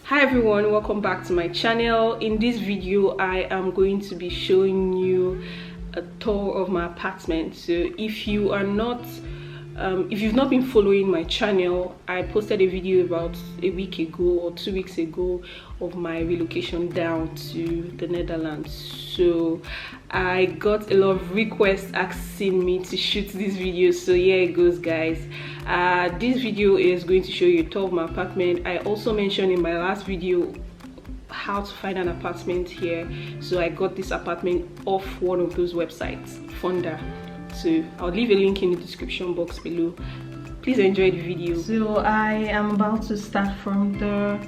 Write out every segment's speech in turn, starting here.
Hi everyone, welcome back to my channel. In this video I am going to be showing you a tour of my apartment. So if you are not if you've not been following my channel, I posted a video about a week ago or 2 weeks ago of my relocation down to the Netherlands. So I got a lot of requests asking me to shoot this video, so here it goes, guys. This video is going to show you a tour of my apartment. I also mentioned in my last video how to find an apartment here, so I got this apartment off one of those websites, Furnished. So I'll leave a link in the description box below. Please enjoy the video. So I am about to start from the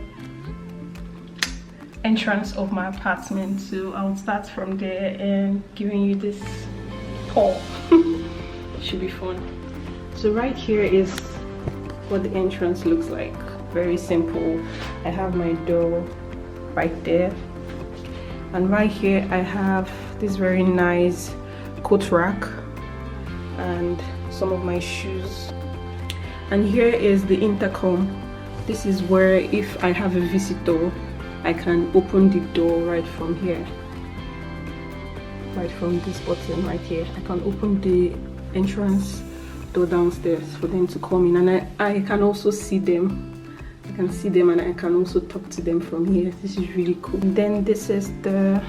entrance of my apartment, so I'll start from there and giving you this tour. Should be fun. So right here is what the entrance looks like. Very simple. I have my door right there, and right here I have this very nice coat rack and some of my shoes. And here is the intercom. This is where if I have a visitor, I can open the door right from here, right from this button right here. I can open the entrance door downstairs for them to come in, and I can also see them. I can see them and I can also talk to them from here. This is really cool. And then this is the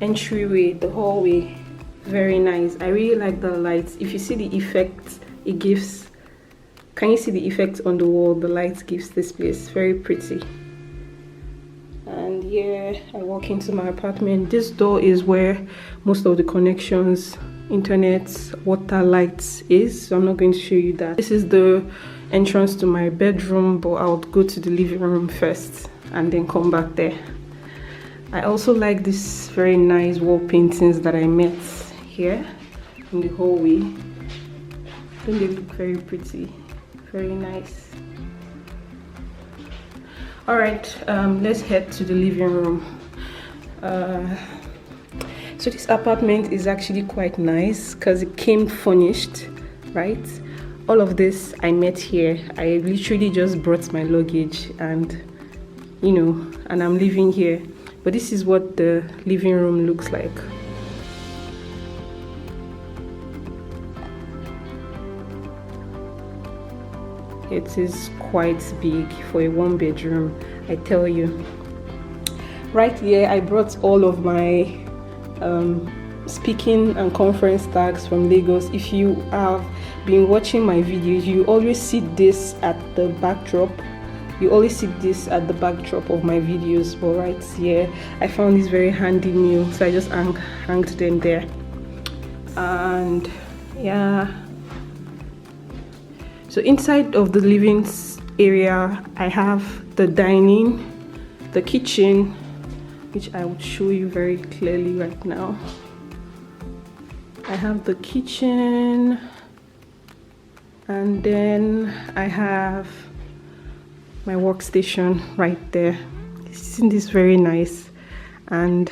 entryway, the hallway. Very nice. I really like the lights. If you see the effect it gives, can you see the effect on the wall the light gives this place? Very pretty. And here I walk into my apartment. This door is where most of the connections, internet, water, lights is, so I'm not going to show you that. This is the entrance to my bedroom, but I'll go to the living room first and then come back there. I also like these very nice wall paintings that I met here in the hallway. I think they look very pretty, very nice. All right, let's head to the living room. So this apartment is actually quite nice because it came furnished, right? All of this I met here. I literally just brought my luggage and and I'm living here. But this is what the living room looks like. It is quite big for a one bedroom, I tell you. Right here I brought all of my speaking and conference tags from Lagos. If you have been watching my videos, you always see this at the backdrop. You always see this at the backdrop of my videos, but right here I found this very handy meal, so I just hanged them there. And yeah, so inside of the living area I have the dining, the kitchen, which I would show you very clearly right now. I have the kitchen, and then I have my workstation right there. Isn't this very nice? And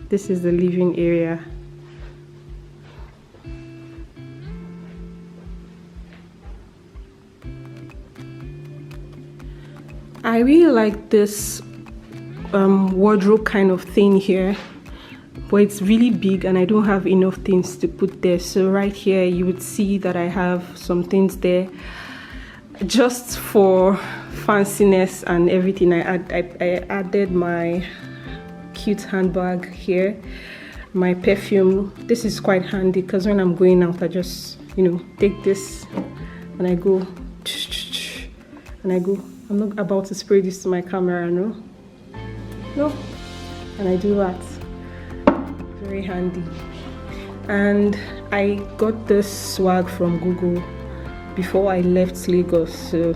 this is the living area. I really like this wardrobe kind of thing here, but it's really big and I don't have enough things to put there. So right here you would see that I have some things there just for fanciness and everything. I added my cute handbag here, my perfume. This is quite handy because when I'm going out I just take this and I go, I'm not about to spray this to my camera, no, and I do that. Very handy. And I got this swag from Google before I left Lagos, so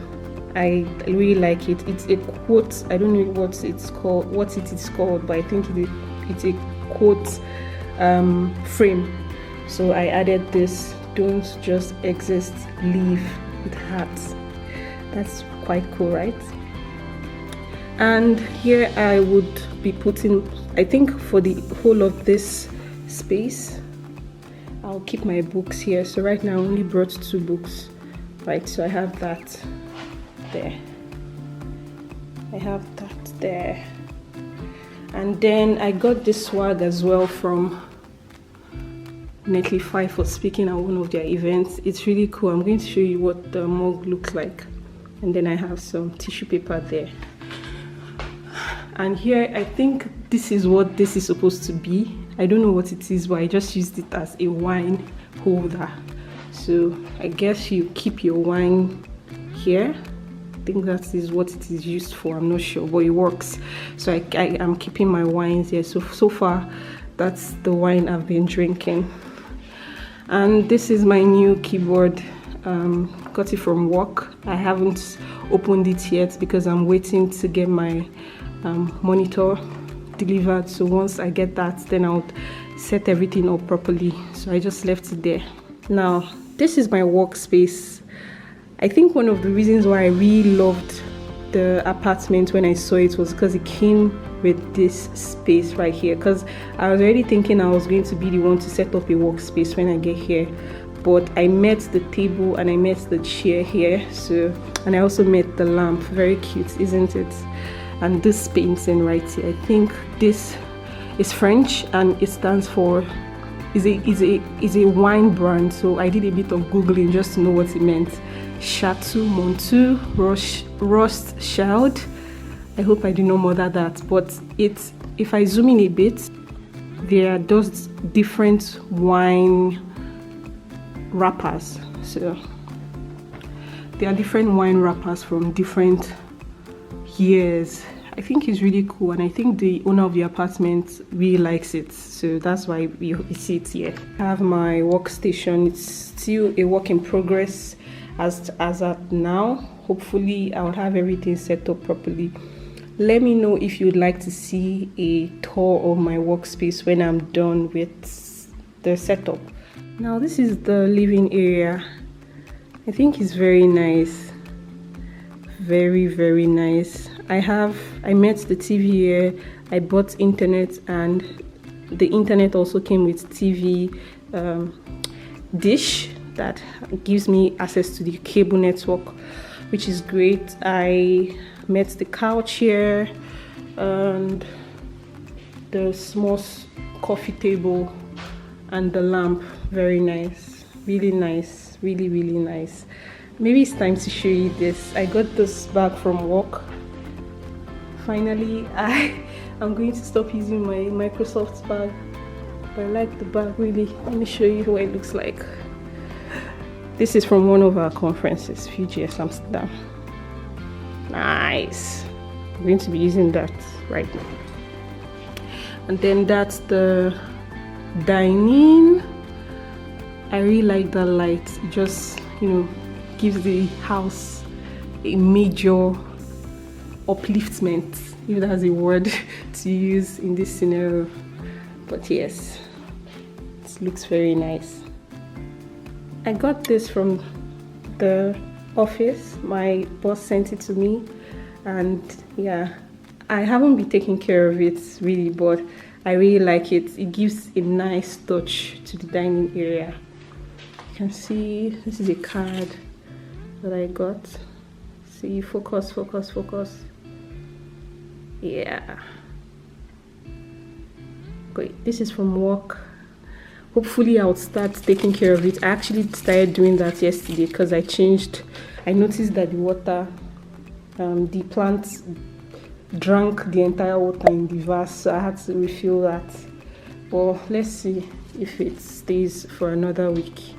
I really like it. It's a quote. I don't know what it is called, but I think it's a quote frame. So I added this. Don't just exist, live with heart. That's quite cool, right? And here I would be putting, I think for the whole of this space I'll keep my books here. So right now I only brought 2 books, right? So I have that there. I have that there. And then I got this swag as well from Netlify for speaking at one of their events. It's really cool. I'm going to show you what the mug looks like. And then I have some tissue paper there. And here, I think this is what this is supposed to be. I don't know what it is, but I just used it as a wine holder. So I guess you keep your wine here. I think that is what it is used for. I'm not sure, but it works. So I am keeping my wines here. So far, that's the wine I've been drinking. And this is my new keyboard. Got it from work. I haven't opened it yet because I'm waiting to get my monitor delivered. So once I get that, then I'll set everything up properly. So I just left it there. Now, this is my workspace. I think one of the reasons why I really loved the apartment when I saw it was because it came with this space right here, because I was already thinking I was going to be the one to set up a workspace when I get here, but I met the table and I met the chair here, so, and I also met the lamp. Very cute, isn't it? And this painting right here, I think this is French and it stands for is a wine brand. So I did a bit of googling just to know what it meant. Chateau Montou Rothschild. I hope I did not murder that, but it's, if I zoom in a bit, there are those different wine wrappers. So there are different wine wrappers from different years. I think it's really cool, and I think the owner of the apartment really likes it, so that's why we see it here. I have my workstation. It's still a work in progress as at now. Hopefully I'll have everything set up properly. Let me know if you'd like to see a tour of my workspace when I'm done with the setup. Now this is the living area. I think it's very nice. Very, very nice. I met the TV here. I bought internet, and the internet also came with TV dish that gives me access to the cable network, which is great. I met the couch here and the small coffee table and the lamp. Very nice, really nice, really, really nice. Maybe it's time to show you this. I got this bag from work. Finally, I'm going to stop using my Microsoft bag, but I like the bag really. Let me show you what it looks like. This is from one of our conferences, VGS Amsterdam. Nice. I'm going to be using that right now. And then that's the dining. I really like that light. It just, gives the house a major upliftment, if that's a word to use in this scenario. But yes, it looks very nice. I got this from the office. My boss sent it to me, and yeah, I haven't been taking care of it really, but I really like it. It gives a nice touch to the dining area. You can see this is a card that I got. See, focus. Yeah. Great. This is from work. Hopefully I'll start taking care of it. I actually started doing that yesterday because I noticed that the water, the plants drank the entire water in the vase, so I had to refill that. Well, let's see if it stays for another week.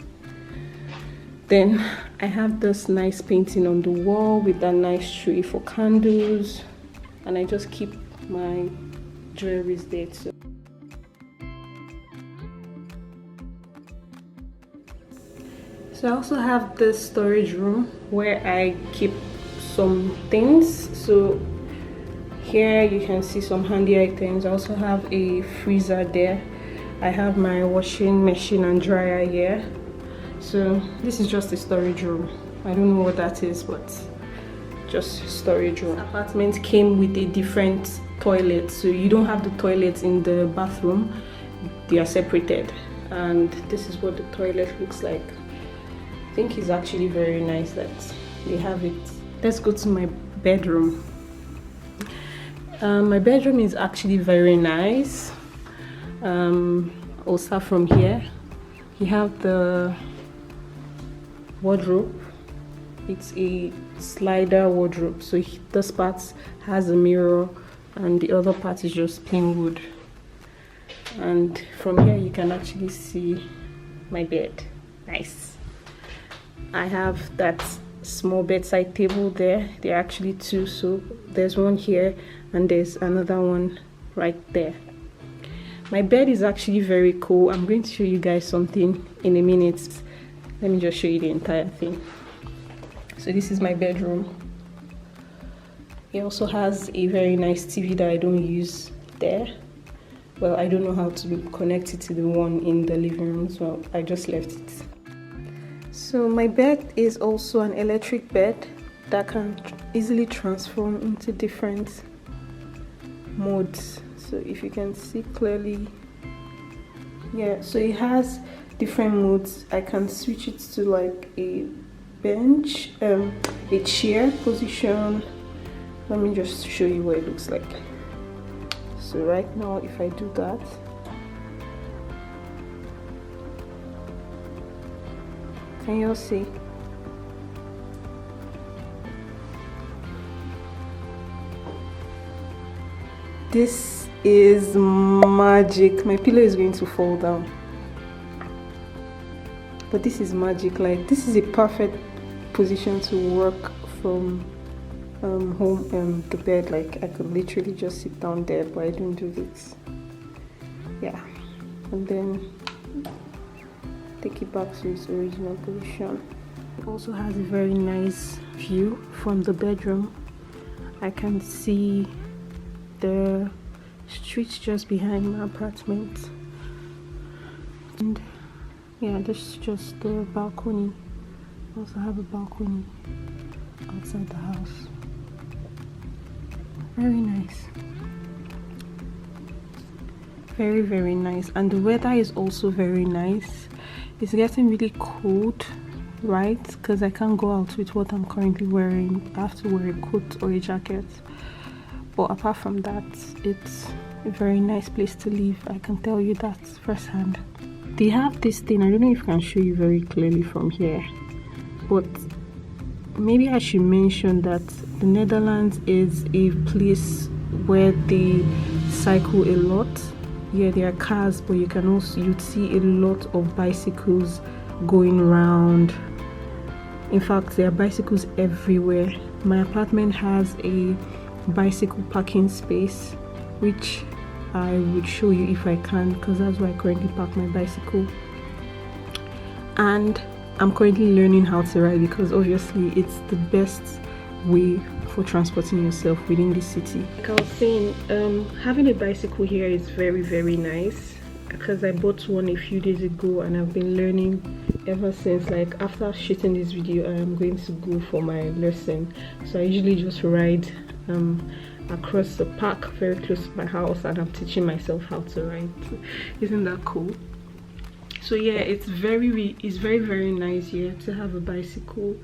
Then I have this nice painting on the wall with that nice tree for candles, and I just keep my jewelries there too. So I also have this storage room where I keep some things. So here you can see some handy items. I also have a freezer there. I have my washing machine and dryer here. So this is just a storage room. I don't know what that is, but just storage room. This apartment came with a different toilet, so you don't have the toilet in the bathroom. They are separated, and this is what the toilet looks like. I think it's actually very nice that they have it. Let's go to my bedroom. My bedroom is actually very nice. I'll start from here. You have the wardrobe. It's a slider wardrobe, so this part has a mirror and the other part is just plain wood. And from here you can actually see my bed. Nice. I have that small bedside table there. There are actually two, so there's one here and there's another one right there. My bed is actually very cool. I'm going to show you guys something in a minute. Let me just show you the entire thing. So this is my bedroom. It also has a very nice TV that I don't use there. Well, I don't know how to connect it to the one in the living room, so I just left it. So my bed is also an electric bed that can easily transform into different modes. So if you can see clearly, yeah, so it has different modes. I can switch it to like a bench, a chair position. Let me just show you what it looks like. So right now, if I do that, can you all see? This is magic. My pillow is going to fall down. But this is magic. Like, this is a perfect position to work from home, the bed. Like, I could literally just sit down there, but I don't do this. Yeah, and then take it back to its original position. It also has a very nice view from the bedroom. I can see the street just behind my apartment, and yeah, this is just the balcony. I also have a balcony outside the house. Very nice. Very, very nice. And the weather is also very nice. It's getting really cold, right? Because I can't go out with what I'm currently wearing. I have to wear a coat or a jacket. But apart from that, it's a very nice place to live. I can tell you that firsthand. They have this thing, I don't know if I can show you very clearly from here, but maybe I should mention that the Netherlands is a place where they cycle a lot. Yeah, there are cars, but you'd see a lot of bicycles going around. In fact, there are bicycles everywhere. My apartment has a bicycle parking space, which I would show you if I can, because that's where I currently park my bicycle. And I'm currently learning how to ride, because obviously it's the best way for transporting yourself within the city. Like I was saying, having a bicycle here is very, very nice, because I bought one a few days ago and I've been learning ever since. Like, after shooting this video, I am going to go for my lesson. So I usually just ride across the park very close to my house, and I'm teaching myself how to ride. Isn't that cool? So yeah, it's very, very nice here to have a bicycle.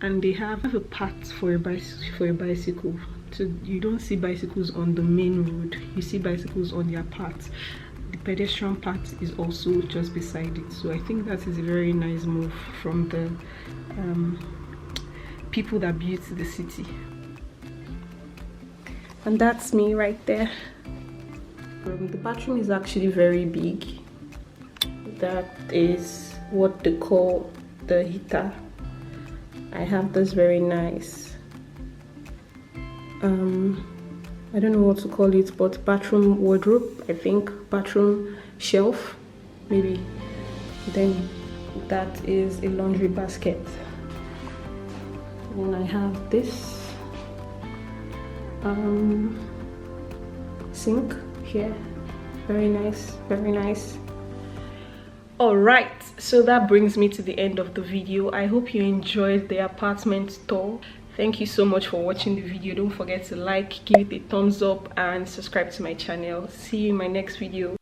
And they have a path for a bicycle. So you don't see bicycles on the main road, you see bicycles on their path. The pedestrian path is also just beside it. So I think that is a very nice move from the people that built the city. And that's me right there. The bathroom is actually very big. That is what they call the heater. I have this very nice, I don't know what to call it, but bathroom wardrobe, I think, bathroom shelf, maybe. Then that is a laundry basket. And I have this sink here. Very nice, very nice. Alright, so that brings me to the end of the video. I hope you enjoyed the apartment tour. Thank you so much for watching the video. Don't forget to like, give it a thumbs up, and subscribe to my channel. See you in my next video.